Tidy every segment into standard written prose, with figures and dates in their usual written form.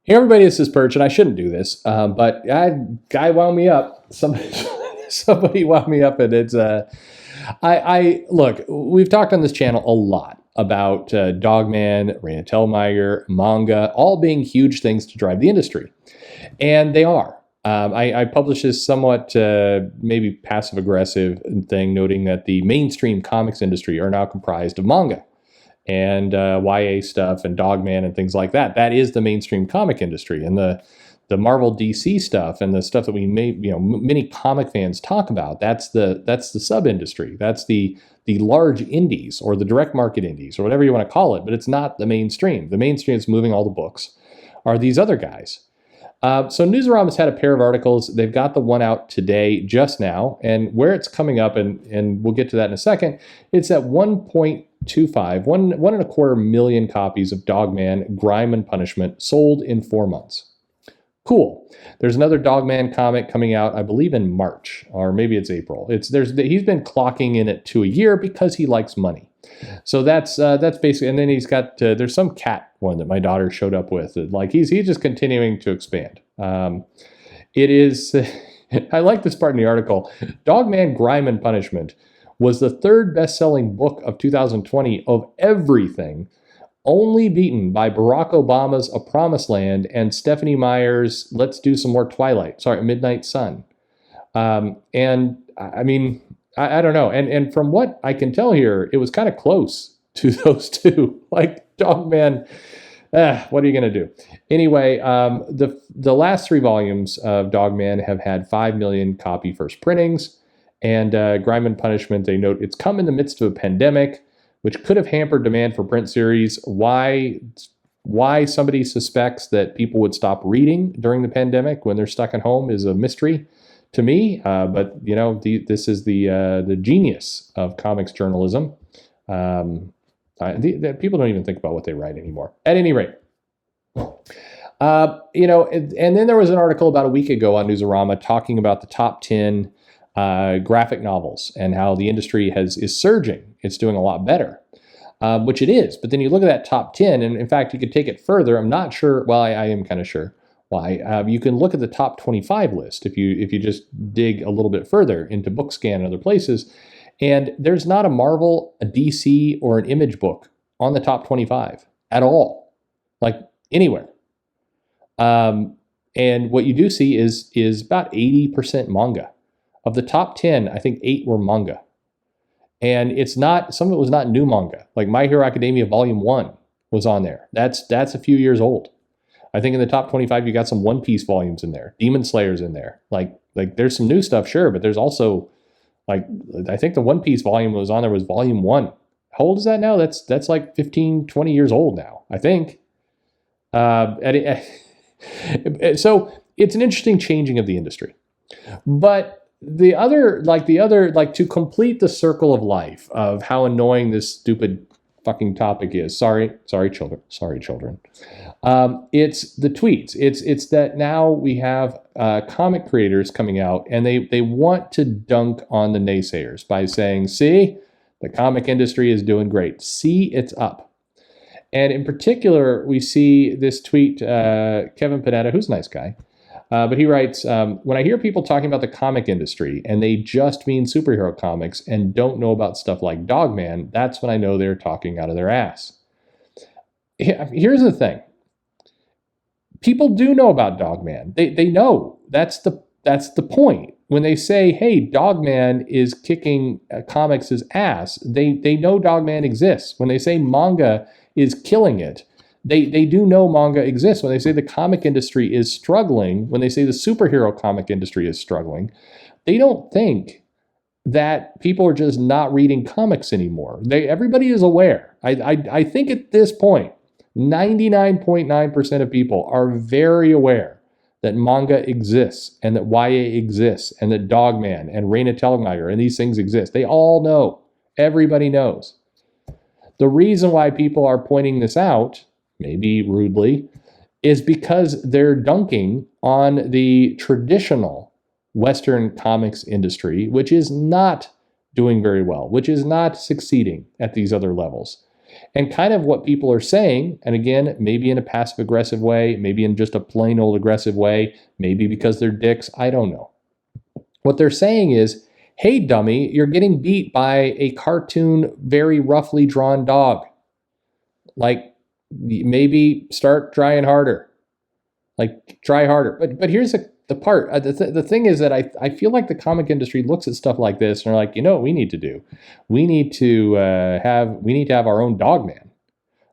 Hey everybody, this is Perch, and I shouldn't do this, but guy wound me up. Somebody wound me up, and it's I look. We've talked on this channel a lot about Dogman, Raina Telgemeier, manga, all being huge things to drive the industry, and they are. I published this somewhat maybe passive aggressive thing, noting that the mainstream comics industry are now comprised of manga and YA stuff and Dogman and things like that. That is the mainstream comic industry, and the Marvel DC stuff and the stuff that many comic fans talk about. That's the sub industry. That's the large indies or the direct market indies or whatever you want to call it. But it's not the mainstream. The mainstream is moving all the books. Are these other guys? So Newsarama's had a pair of articles. They've got the one out today, just now, and where it's coming up, and we'll get to that in a second. It's at 1.25 million copies of Dogman, Grime and Punishment sold in 4 months. Cool. There's another Dogman comic coming out, I believe, in March, or maybe it's April. He's been clocking in it to a year because he likes money. So that's basically, and then he's got there's some cat one that my daughter showed up with. Like he's just continuing to expand. It is. I like this part in the article. Dogman, Grime and Punishment was the third best-selling book of 2020 of everything, only beaten by Barack Obama's A Promised Land and Stephanie Meyer's Let's Do Some More Midnight Sun. And I mean, I don't know. And from what I can tell here, it was kind of close to those two. Like Dogman, what are you going to do? Anyway, the last 3 volumes of Dogman have had 5 million copy first printings. And Grime and Punishment, they note, it's come in the midst of a pandemic, which could have hampered demand for print series. Why somebody suspects that people would stop reading during the pandemic when they're stuck at home is a mystery to me. But you know, this is the genius of comics journalism. People don't even think about what they write anymore. At any rate, and then there was an article about a week ago on Newsarama talking about the top 10 graphic novels and how the industry is surging. It's doing a lot better, which it is. But then you look at that top 10, and in fact, you could take it further. I'm not sure. Well, I am kind of sure why. You can look at the top 25 list if you just dig a little bit further into Bookscan and other places, and there's not a Marvel, a DC, or an Image book on the top 25 at all, like anywhere. And what you do see is about 80% manga. Of the top 10, I think 8 were manga. And it's not, some of it was not new manga. Like My Hero Academia Volume 1 was on there. That's a few years old. I think in the top 25, you got some One Piece volumes in there. Demon Slayer's in there. Like there's some new stuff, sure, but there's also, like, I think the One Piece volume was on there was Volume 1. How old is that now? That's like 15, 20 years old now, I think. So it's an interesting changing of the industry. But to complete the circle of life of how annoying this stupid fucking topic is. Sorry, children. It's the tweets. It's that now we have comic creators coming out and they want to dunk on the naysayers by saying, see, the comic industry is doing great. See, it's up. And in particular, we see this tweet, Kevin Panetta, who's a nice guy, but he writes, when I hear people talking about the comic industry and they just mean superhero comics and don't know about stuff like Dogman, that's when I know they're talking out of their ass. Here's the thing. People do know about Dogman. They know. That's the point. When they say, hey, Dogman is kicking comics' ass, they know Dogman exists. When they say manga is killing it, they do know manga exists. When they say the comic industry is struggling, when they say the superhero comic industry is struggling, they don't think that people are just not reading comics anymore. Everybody is aware. I think at this point, 99.9% of people are very aware that manga exists and that YA exists and that Dogman and Raina Telgemeier and these things exist. They all know. Everybody knows. The reason why people are pointing this out, maybe rudely, is because they're dunking on the traditional Western comics industry, which is not doing very well, which is not succeeding at these other levels. And kind of what people are saying, and again, maybe in a passive aggressive way, maybe in just a plain old aggressive way, maybe because they're dicks, I don't know. What they're saying is, hey, dummy, you're getting beat by a cartoon, very roughly drawn dog. Like, maybe start trying harder. Like, try harder. But here's the part. The thing is that I feel like the comic industry looks at stuff like this and they're like, you know what we need to do? We need to have our own dog man.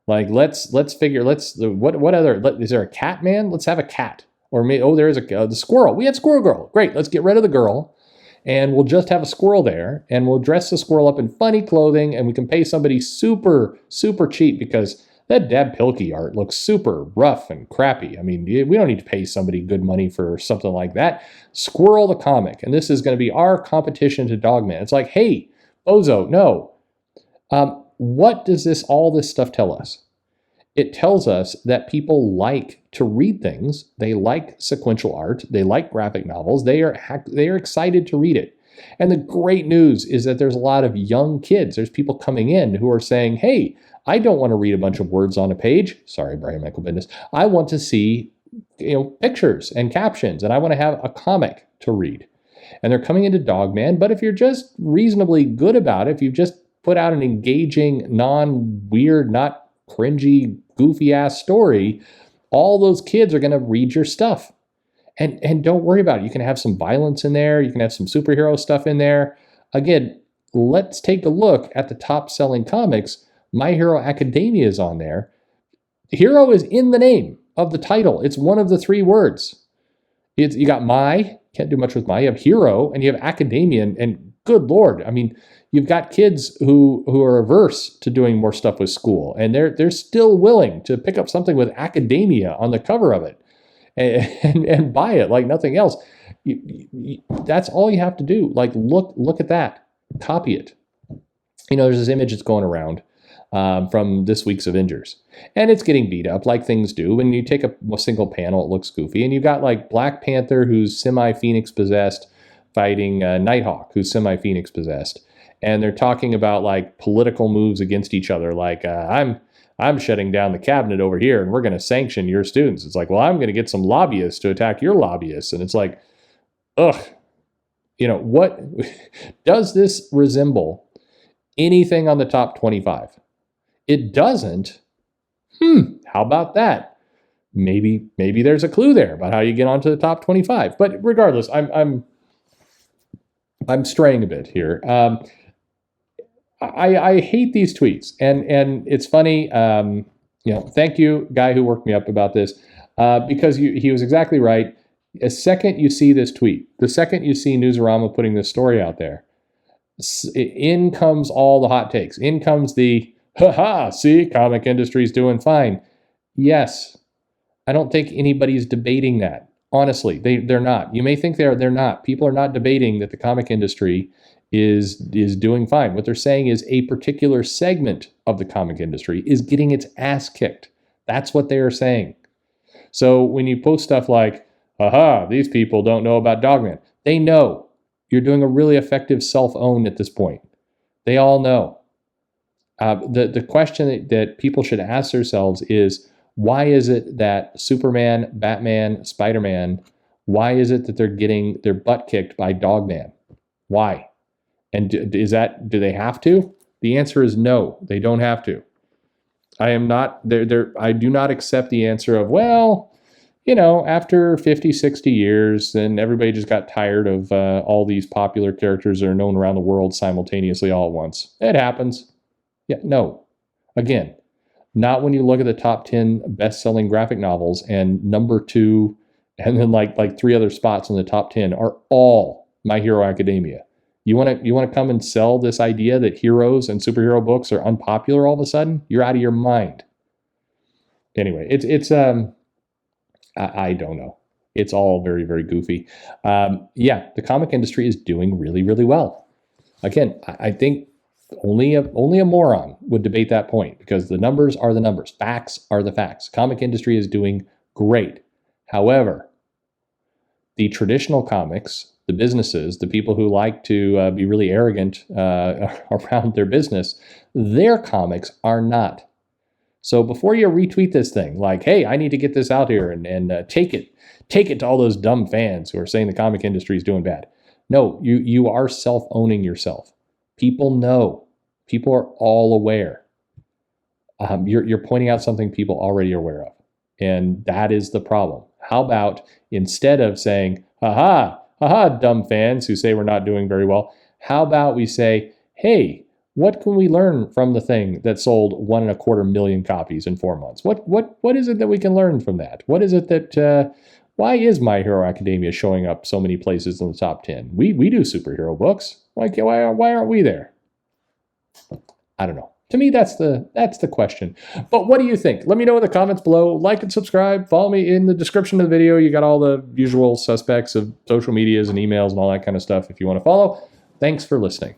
Like, let's figure, what other, is there a cat man? Let's have a cat. Or there's the squirrel. We have Squirrel Girl. Great, let's get rid of the girl. And we'll just have a squirrel there. And we'll dress the squirrel up in funny clothing. And we can pay somebody super, super cheap because that Dab Pilkey art looks super rough and crappy. I mean, we don't need to pay somebody good money for something like that. Squirrel the comic. And this is going to be our competition to Dogman. It's like, hey, Bozo, no. What does all this stuff tell us? It tells us that people like to read things. They like sequential art. They like graphic novels. They are excited to read it. And the great news is that there's a lot of young kids. There's people coming in who are saying, hey, I don't want to read a bunch of words on a page. Sorry, Brian Michael Bendis. I want to see, pictures and captions, and I want to have a comic to read. And they're coming into Dogman, but if you're just reasonably good about it, if you've just put out an engaging, non-weird, not cringy, goofy-ass story, all those kids are going to read your stuff. And don't worry about it. You can have some violence in there. You can have some superhero stuff in there. Again, let's take a look at the top-selling comics. My Hero Academia is on there. Hero is in the name of the title. It's one of the 3 words. You got can't do much with you have Hero, and you have Academia, and good Lord, I mean, you've got kids who are averse to doing more stuff with school, and they're still willing to pick up something with Academia on the cover of it and buy it like nothing else. That's all you have to do. Like, look at that. Copy it. There's this image that's going around from this week's Avengers. And it's getting beat up like things do. When you take a single panel, it looks goofy. And you've got like Black Panther, who's semi-Phoenix possessed, fighting Nighthawk, who's semi-Phoenix possessed. And they're talking about like political moves against each other. Like, I'm shutting down the cabinet over here and we're going to sanction your students. It's like, well, I'm going to get some lobbyists to attack your lobbyists. And it's like, ugh, what does this resemble anything on the top 25? It doesn't. How about that? Maybe there's a clue there about how you get onto the top 25. But regardless, I'm straying a bit here. I hate these tweets, and it's funny. Thank you, guy who worked me up about this, because he was exactly right. The second you see this tweet, the second you see Newsarama putting this story out there, in comes all the hot takes. In comes the, see, comic industry's doing fine. Yes, I don't think anybody's debating that. Honestly, they're not. You may think they're not. People are not debating that the comic industry is doing fine. What they're saying is a particular segment of the comic industry is getting its ass kicked. That's what they are saying. So when you post stuff like, these people don't know about Dogman, they know. You're doing a really effective self-own at this point. They all know. The question that people should ask themselves is, why is it that Superman, Batman, Spider-Man, why is it that they're getting their butt kicked by Dogman? Why? And do they have to? The answer is no, they don't have to. I do not accept the answer of, well, after 50, 60 years, then everybody just got tired of all these popular characters that are known around the world simultaneously all at once. It happens. Yeah, no. Again, not when you look at the top 10 best-selling graphic novels and number 2 and then like 3 other spots in the top 10 are all My Hero Academia. You want to come and sell this idea that heroes and superhero books are unpopular all of a sudden? You're out of your mind. Anyway, it's I don't know. It's all very, very goofy. The comic industry is doing really, really well. Again, I think only a moron would debate that point because the numbers are the numbers. Facts are the facts. Comic industry is doing great. However, the traditional comics, the businesses, the people who like to be really arrogant around their business, their comics are not So before you retweet this thing, like, hey, I need to get this out here and take it to all those dumb fans who are saying the comic industry is doing bad. No, you are self-owning yourself. People know. People are all aware. You're pointing out something people already are aware of. And that is the problem. How about instead of saying, haha, dumb fans who say we're not doing very well, how about we say, hey, what can we learn from the thing that sold 1.25 million copies in 4 months? What is it that we can learn from that? What is it that, why is My Hero Academia showing up so many places in the top 10? We do superhero books. Why aren't we there? I don't know. To me, that's the question. But what do you think? Let me know in the comments below. Like and subscribe. Follow me in the description of the video. You got all the usual suspects of social medias and emails and all that kind of stuff if you want to follow. Thanks for listening.